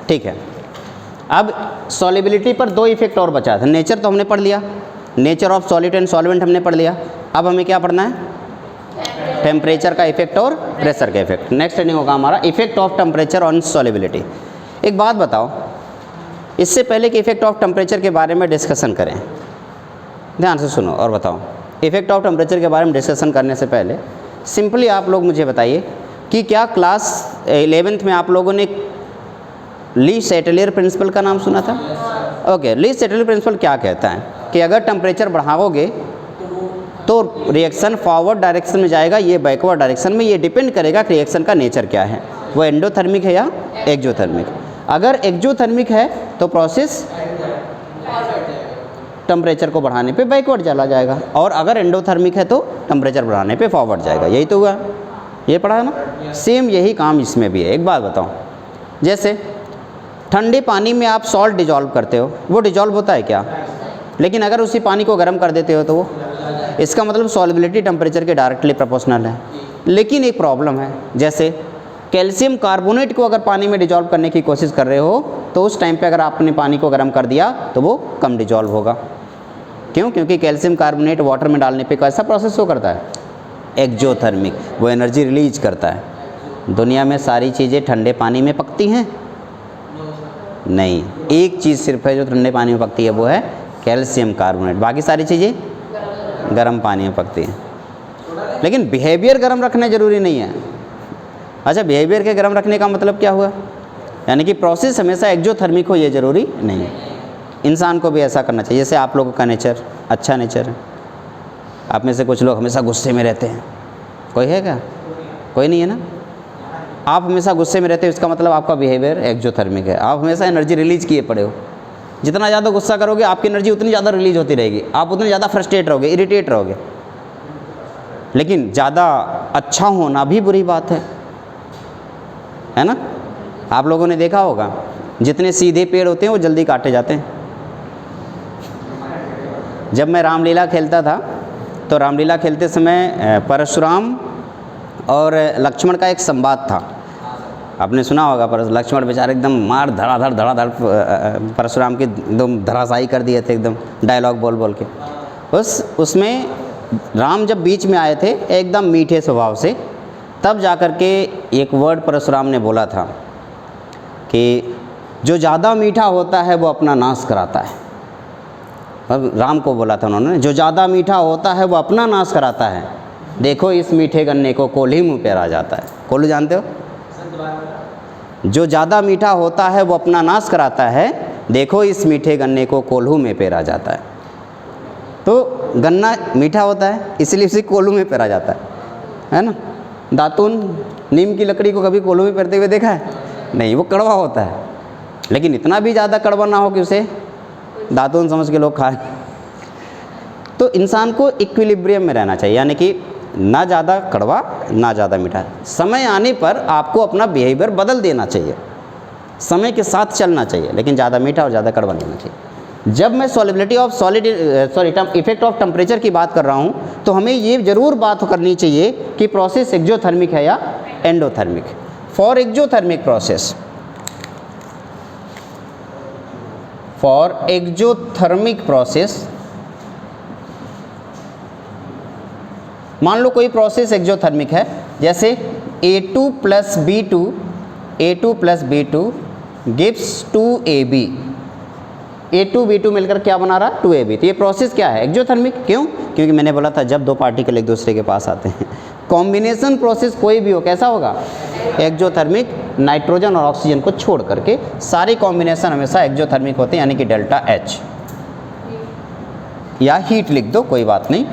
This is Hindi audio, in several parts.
ठीक है। अब सॉल्युबिलिटी पर दो इफेक्ट और बचा था। नेचर तो हमने पढ़ लिया, nature of solid and solvent हमने पढ़ लिया। अब हमें क्या पढ़ना है? टेम्परेचर का इफेक्ट और प्रेशर का इफेक्ट। नेक्स्ट हेडिंग होगा हमारा effect of temperature on solubility. एक बात बताओ, इससे पहले कि इफेक्ट ऑफ टेम्परेचर के बारे में डिस्कशन करें, ध्यान से सुनो और बताओ। इफेक्ट ऑफ टेम्परेचर के बारे में डिस्कशन करने से पहले सिंपली आप लोग मुझे बताइए कि क्या क्लास 11th में आप लोगों ने ली सेटेलियर प्रिंसिपल का नाम सुना था? ओके, ली सेटेलियर प्रिंसिपल क्या कहता है कि अगर टेम्परेचर बढ़ाओगे तो रिएक्शन फॉरवर्ड डायरेक्शन में जाएगा, ये बैकवर्ड डायरेक्शन में। ये डिपेंड करेगा कि रिएक्शन का नेचर क्या है, वो एंडोथर्मिक है या एक्जोथर्मिक। अगर एक्जोथर्मिक है तो प्रोसेस टेम्परेचर को बढ़ाने पे बैकवर्ड चला जाएगा, और अगर एंडोथर्मिक है तो टेम्परेचर बढ़ाने पे फॉरवर्ड जाएगा। यही तो हुआ, ये पढ़ा है ना? सेम यही काम इसमें भी है। एक बात बताओ, जैसे ठंडे पानी में आप सॉल्ट डिजॉल्व करते हो, वो डिजॉल्व होता है क्या? लेकिन अगर उसी पानी को गर्म कर देते हो तो वो, इसका मतलब सॉल्युबिलिटी टेम्परेचर के डायरेक्टली प्रोपोर्शनल है। लेकिन एक प्रॉब्लम है, जैसे कैल्शियम कार्बोनेट को अगर पानी में डिजॉल्व करने की कोशिश कर रहे हो तो उस टाइम पे अगर आपने पानी को गर्म कर दिया तो वो कम डिजॉल्व होगा। क्यों? क्योंकि कैल्शियम कार्बोनेट वाटर में डालने पे कैसा प्रोसेस हो करता है? एक्जोथर्मिक, वो एनर्जी रिलीज करता है। दुनिया में सारी चीज़ें ठंडे पानी में पकती हैं? नहीं, एक चीज़ सिर्फ है जो ठंडे पानी में पकती है, वो है कैल्शियम कार्बोनेट। बाकी सारी चीज़ें गर्म पानी में पकती हैं। लेकिन बिहेवियर गर्म रखना ज़रूरी नहीं है। अच्छा, बिहेवियर के गर्म रखने का मतलब क्या हुआ? यानी कि प्रोसेस हमेशा एक्जोथर्मिक हो, ये ज़रूरी नहीं है। इंसान को भी ऐसा करना चाहिए। जैसे आप लोगों का नेचर अच्छा नेचर है, आप में से कुछ लोग हमेशा गुस्से में रहते हैं, कोई है क्या? कोई नहीं है ना? आप हमेशा गुस्से में रहते हो, इसका मतलब आपका बिहेवियर एक्जोथर्मिक है। आप हमेशा एनर्जी रिलीज किए पड़े हो। जितना ज़्यादा गुस्सा करोगे आपकी एनर्जी उतनी ज़्यादा रिलीज होती रहेगी, आप उतने ज़्यादा फ्रस्ट्रेट रहोगे, इरिटेट रहोगे। लेकिन ज़्यादा अच्छा होना भी बुरी बात है ना? आप लोगों ने देखा होगा, जितने सीधे पेड़ होते हैं वो जल्दी काटे जाते हैं। जब मैं रामलीला खेलता था तो रामलीला खेलते समय परशुराम और लक्ष्मण का एक संवाद था। आपने सुना होगा, पर लक्ष्मण बेचारे एकदम मार धड़ाधड़ परशुराम की एकदम धराशायी कर दिए थे, एकदम डायलॉग बोल बोल के। उसमें राम जब बीच में आए थे एकदम मीठे स्वभाव से, तब जाकर के एक वर्ड परशुराम ने बोला था कि जो ज़्यादा मीठा होता है वो अपना नाश कराता है। अब राम को बोला था उन्होंने, जो ज़्यादा मीठा होता है वो अपना नाश कराता है। देखो इस मीठे गन्ने को कोल्ही मुँह पे आ जाता है। कोल्हू जानते हो? जो ज़्यादा मीठा होता है वो अपना नाश कराता है, देखो इस मीठे गन्ने को कोल्हू में पेरा जाता है। तो गन्ना मीठा होता है इसलिए उसे कोल्हू में पेरा जाता है ना? दातून नीम की लकड़ी को कभी कोल्हू में पेरते हुए देखा है? नहीं, वो कड़वा होता है। लेकिन इतना भी ज़्यादा कड़वा ना हो कि उसे दातून समझ के लोग खाएं। तो इंसान को इक्विलिब्रियम में रहना चाहिए, यानी कि ना ज़्यादा कड़वा ना ज़्यादा मीठा। समय आने पर आपको अपना बिहेवियर बदल देना चाहिए, समय के साथ चलना चाहिए, लेकिन ज़्यादा मीठा और ज़्यादा कड़वा नहीं होना चाहिए। जब मैं solubility of effect of temperature की बात कर रहा हूँ तो हमें ये ज़रूर बात करनी चाहिए कि प्रोसेस एक्जोथर्मिक है या endothermic. For exothermic process, for exothermic process, मान लो कोई प्रोसेस एक्जोथर्मिक है, जैसे A2 + B2, A2 + B2 gives 2AB। A2 B2 मिलकर क्या बना रहा? 2AB। तो ये प्रोसेस क्या है? एक्जोथर्मिक। क्यों? क्योंकि मैंने बोला था जब दो पार्टिकल एक दूसरे के पास आते हैं, कॉम्बिनेशन प्रोसेस कोई भी हो, कैसा होगा? एक्जोथर्मिक। नाइट्रोजन और ऑक्सीजन को छोड़ करके सारे कॉम्बिनेशन हमेशा एक्जोथर्मिक होते हैं, यानी कि डेल्टा H, या हीट लिख दो, कोई बात नहीं।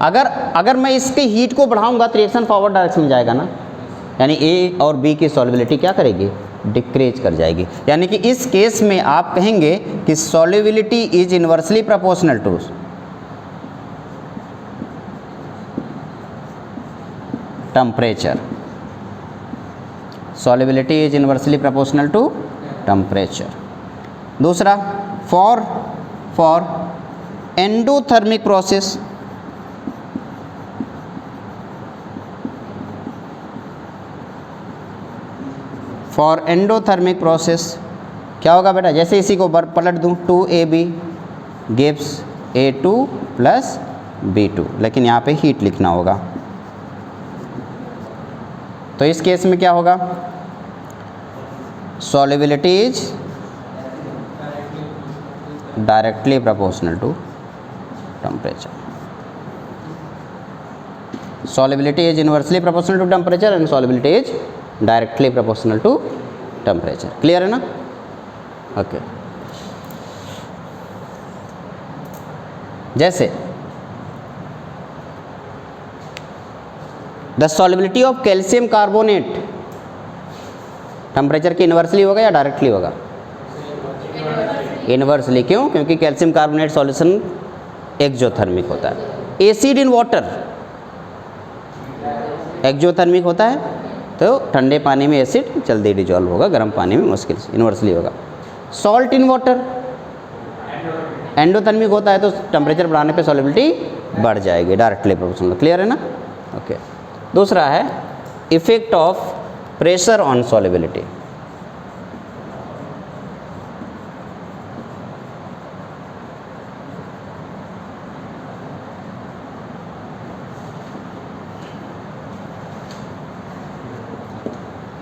अगर मैं इसके हीट को बढ़ाऊंगा तो रिएक्शन फॉरवर्ड डायरेक्शन में जाएगा ना, यानी A और B की सॉल्युबिलिटी क्या करेगी? डिक्रीज कर जाएगी। यानी कि इस केस में आप कहेंगे कि solubility is inversely proportional to temperature. Solubility is inversely proportional to temperature. दूसरा, for endothermic process, for endothermic process क्या होगा बेटा, जैसे इसी को पलट दूँ 2AB gives A2 plus B2, लेकिन यहाँ पे हीट लिखना होगा। तो इस केस में क्या होगा, solubility is directly proportional to temperature, solubility is inversely proportional to temperature and solubility is directly proportional to temperature। Clear है ना? ओके जैसे the solubility of calcium carbonate temperature की इन्वर्सली होगा या डायरेक्टली होगा? इन्वर्सली। क्यों? क्योंकि कैल्शियम कार्बोनेट सॉल्यूशन एक्जोथर्मिक होता है। एसिड इन वाटर एक्जोथर्मिक होता है, तो ठंडे पानी में एसिड जल्दी डिजॉल्व होगा, गर्म पानी में मुश्किल से, इन्वर्सली होगा। सॉल्ट इन वाटर एंडोथर्मिक होता है, तो टेम्परेचर बढ़ाने पे सॉल्युबिलिटी बढ़ जाएगी, डायरेक्टली प्रोपोर्शनल। क्लियर है ना? ओके दूसरा है effect of pressure on solubility.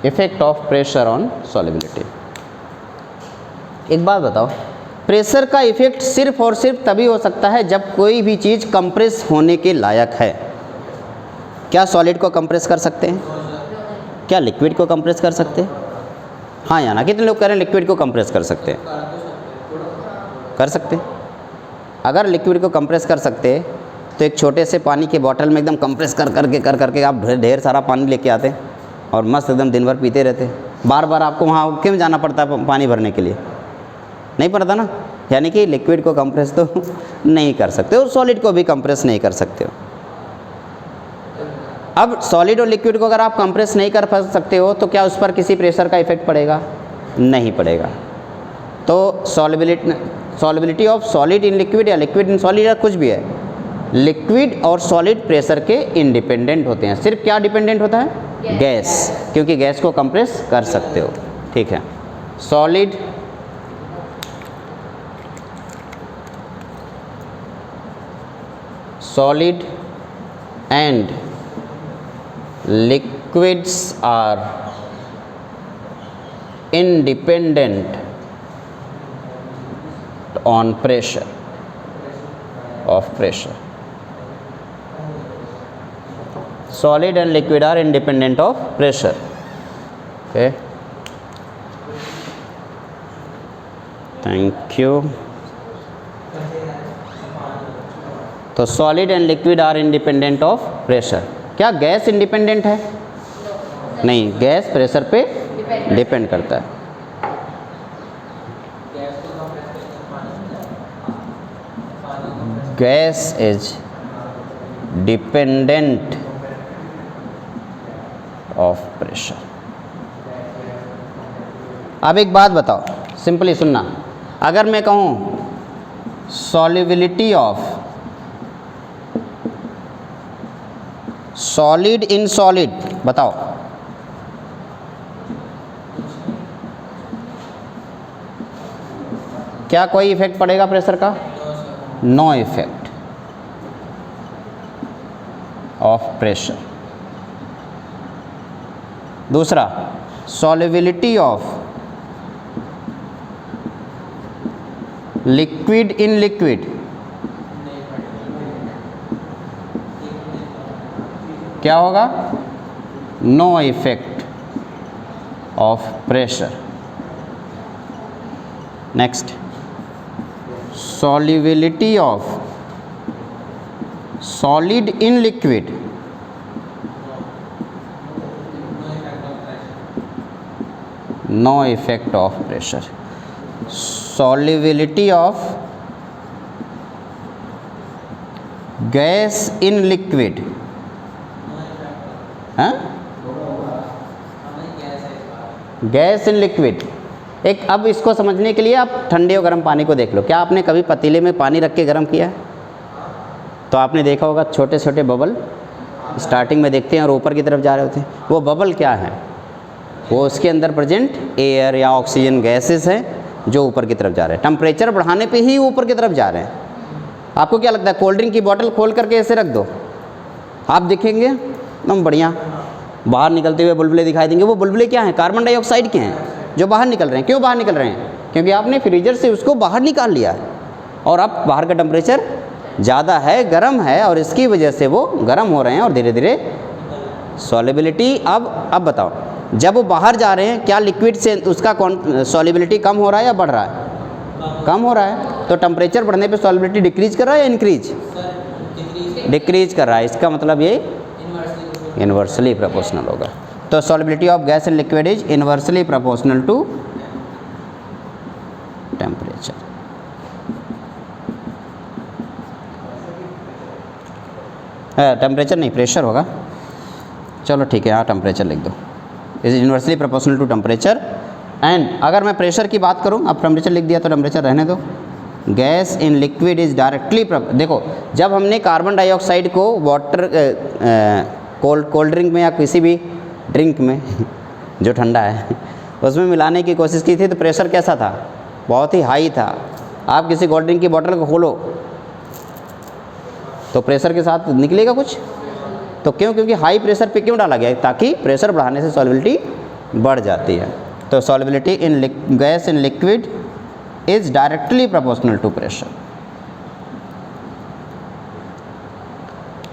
Effect of pressure on solubility. एक बात बताओ, प्रेशर का इफेक्ट सिर्फ और सिर्फ तभी हो सकता है जब कोई भी चीज़ कंप्रेस होने के लायक है। क्या सॉलिड को कंप्रेस कर सकते हैं? क्या लिक्विड को कंप्रेस कर सकते हैं? हाँ या ना? कितने लोग कह रहे हैं लिक्विड को कंप्रेस कर सकते हैं? कर सकते हैं। अगर लिक्विड को कंप्रेस कर सकते हैं तो एक छोटे से पानी के बॉटल में एकदम कंप्रेस कर करके आप ढेर सारा पानी लेके आते हैं और मस्त एकदम दिन भर पीते रहते हैं। बार बार आपको वहाँ क्यों जाना पड़ता है पानी भरने के लिए? नहीं पड़ता ना। यानी कि लिक्विड को कंप्रेस तो नहीं कर सकते और सॉलिड को भी कंप्रेस नहीं कर सकते हो। अब सॉलिड और लिक्विड को अगर आप कंप्रेस नहीं कर सकते हो तो क्या उस पर किसी प्रेशर का इफेक्ट पड़ेगा? नहीं पड़ेगा। तो solubility of solid in liquid या लिक्विड इन सॉलिड या कुछ भी है, लिक्विड और सॉलिड प्रेशर के इंडिपेंडेंट होते हैं। सिर्फ क्या डिपेंडेंट होता है? गैस, क्योंकि गैस को कंप्रेस कर सकते हो। ठीक है। Solid and liquids are independent on pressure of pressure. Solid and liquid are independent of pressure. Okay, thank you. तो solid and liquid are independent of pressure. क्या गैस इंडिपेंडेंट है? नहीं, गैस प्रेशर पे डिपेंड करता है। Gas is dependent of pressure. अब एक बात बताओ, सिंपली सुनना, अगर मैं कहूँ solubility of solid in solid, बताओ क्या कोई इफेक्ट पड़ेगा प्रेशर का? No effect of pressure. दूसरा, solubility of liquid in liquid, क्या होगा? No effect of pressure. Next, solubility of solid in liquid, no effect of pressure. Solubility of gas in liquid, हाँ, गैस इन लिक्विड। एक अब इसको समझने के लिए आप ठंडे और गर्म पानी को देख लो। क्या आपने कभी पतीले में पानी रख के गर्म किया है? तो आपने देखा होगा छोटे छोटे बबल स्टार्टिंग में देखते हैं और ऊपर की तरफ जा रहे होते हैं। वो बबल क्या है? वो उसके अंदर प्रेजेंट एयर या ऑक्सीजन गैसेस हैं जो ऊपर की तरफ जा रहे हैं। टेम्परेचर बढ़ाने पे ही ऊपर की तरफ जा रहे हैं। आपको क्या लगता है, कोल्ड ड्रिंक की बोतल खोल करके ऐसे रख दो, आप देखेंगे एकदम बढ़िया बाहर निकलते हुए बुलबुले दिखाई देंगे। वो बुलबुले क्या हैं, कार्बन डाइऑक्साइड के हैं जो बाहर निकल रहे हैं। क्यों बाहर निकल रहे हैं, क्योंकि आपने फ्रीजर से उसको बाहर निकाल लिया है और अब बाहर का टेम्परेचर ज़्यादा है, गर्म है, और इसकी वजह से वो गर्म हो रहे हैं और धीरे धीरे सॉलिबिलिटी। अब बताओ, जब वो बाहर जा रहे हैं क्या लिक्विड से उसका सॉलिबिलिटी कम हो रहा है या बढ़ रहा है, कम हो रहा है। तो टेम्परेचर बढ़ने पे सॉलिबिलिटी डिक्रीज कर रहा है या इंक्रीज, डिक्रीज कर रहा है। इसका मतलब ये इन्वर्सली प्रोपोर्शनल होगा। तो solubility of gas and liquid is inversely proportional to temperature. Temperature नहीं, प्रेशर होगा। चलो ठीक है, यहाँ टेम्परेचर लिख दो, is inversely proportional to temperature. And अगर मैं प्रेशर की बात करूँ, अब टेम्परेचर लिख दिया तो टेम्परेचर रहने दो। Gas in liquid is directly, देखो जब हमने कार्बन डाइऑक्साइड को वाटर कोल्ड ड्रिंक में या किसी भी ड्रिंक में जो ठंडा है उसमें मिलाने की कोशिश की थी तो प्रेशर कैसा था, बहुत ही हाई था। आप किसी कोल्ड ड्रिंक की बोतल को खोलो तो प्रेशर के साथ निकलेगा कुछ, तो क्यों, क्योंकि हाई प्रेशर पे क्यों डाला गया है, ताकि प्रेशर बढ़ाने से सॉलिबिलिटी बढ़ जाती है। तो solubility in gas in liquid is directly proportional to pressure.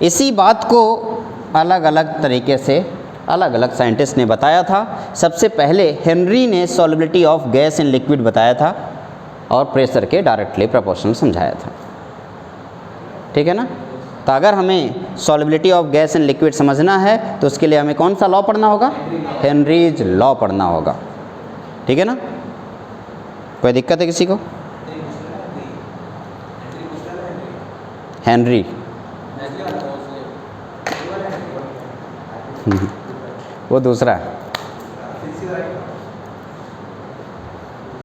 इसी बात को अलग अलग तरीके से अलग अलग साइंटिस्ट ने बताया था। सबसे पहले हेनरी ने solubility of gas in liquid बताया था और प्रेशर के डायरेक्टली प्रोपोर्शनल समझाया था। ठीक है ना। तो अगर हमें solubility of gas in liquid समझना है तो उसके लिए हमें कौन सा लॉ पढ़ना होगा, हेनरीज लॉ पढ़ना होगा। ठीक है ना। कोई दिक्कत है किसी को? हेनरी वो दूसरा है।